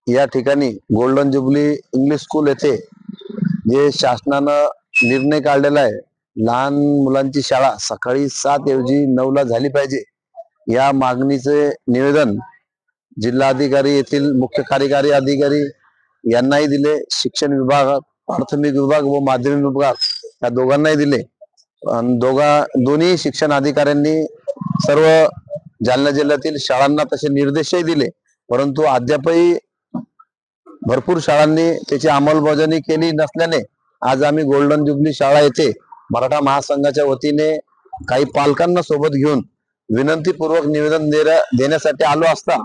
या ठिकाणी golden jubilee English school येथे जे शासनानं निर्णय काढलेला आहे, लहान मुलांची शाळा सकाळी 7 ऐवजी 9 ला झाली पाहिजे, या मागणीचे निवेदन जिल्हाधिकारी येथील मुख्य कार्यकारी अधिकारी यांनाही दिले, शिक्षण विभाग, प्राथमिक विभाग व माध्यमिक विभाग या दोघांनाही दिले। दोन्ही शिक्षण अधिकाऱ्यांनी सर्व जालना जिल्ह्यातील शाळांना तसे निर्देशही दिले, परंतु अद्यापही भरपूर शाळांनी त्याची अंमलबजावणी केली नसल्याने आज आम्ही गोल्डन जुबली शाळा येथे मराठा महासंघाच्या वतीने काही पालकांना सोबत घेऊन विनंतीपूर्वक निवेदन देण्यासाठी आलो असता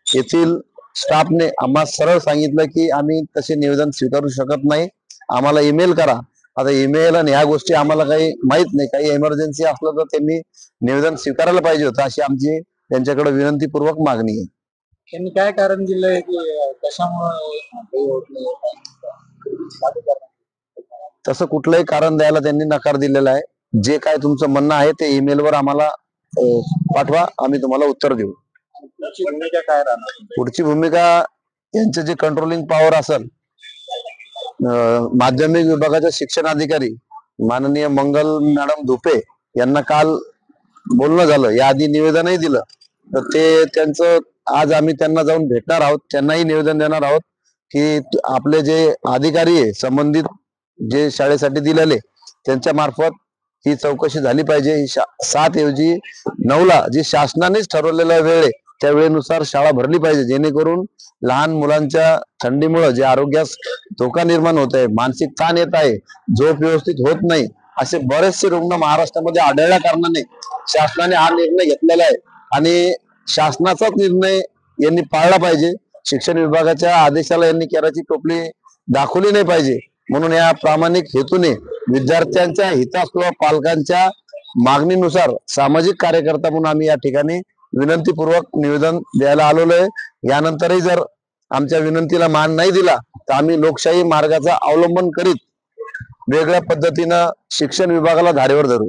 येथील स्टाफने आम्हाला सरळ सांगितलं की आम्ही तसे निवेदन स्वीकारू शकत नाही, आम्हाला ईमेल करा। आता ईमेल आणि ह्या गोष्टी आम्हाला काही माहित नाही, काही इमर्जन्सी असलं तर त्यांनी निवेदन स्वीकारायला पाहिजे होतं, अशी आमची त्यांच्याकडे विनंतीपूर्वक मागणी आहे। त्यांनी काय कारण दिलंय की कशामुळे तसं कुठलंही कारण द्यायला त्यांनी नकार दिलेला आहे। जे काय तुमचं म्हणणं आहे ते ईमेलवर आम्हाला पाठवा, आम्ही तुम्हाला उत्तर देऊ। भूमिका काय राहणार? पुढची भूमिका यांचं जे कंट्रोलिंग पॉवर असेल, माध्यमिक विभागाचे शिक्षण अधिकारी माननीय मंगल मॅडम धुपे यांना काल बोलणं झालं, याआधी निवेदनही दिलं, तर ते त्यांचं आज आम्ही त्यांना जाऊन भेटणार आहोत, त्यांनाही निवेदन देणार आहोत की आपले जे अधिकारी आहे संबंधित जे शाळेसाठी दिलेले त्यांच्या मार्फत ही चौकशी झाली पाहिजे। 7 ऐवजी 9 ला जी शासनानेच ठरवलेला वेळ आहे त्या वेळेनुसार शाळा भरली पाहिजे, जेणेकरून लहान मुलांच्या थंडीमुळे जे आरोग्यास धोका निर्माण होत आहे, मानसिक ताण येत आहे, झोप व्यवस्थित होत नाही, असे बरेचसे रुग्ण महाराष्ट्रामध्ये आढळल्या कारणाने शासनाने हा निर्णय घेतलेला आहे आणि शासनाचाच निर्णय यांनी पाळला पाहिजे। शिक्षण विभागाच्या आदेशाला यांनी केराची टोपली दाखवली नाही पाहिजे, म्हणून या प्रामाणिक हेतूने विद्यार्थ्यांच्या हितास किंवा पालकांच्या मागणीनुसार सामाजिक कार्यकर्ता म्हणून आम्ही या ठिकाणी विनंतीपूर्वक निवेदन द्यायला आलेलो आहे। यानंतरही जर आमच्या विनंतीला मान नाही दिला तर आम्ही लोकशाही मार्गाचा अवलंबन करीत वेगळ्या पद्धतीनं शिक्षण विभागाला धारेवर धरू।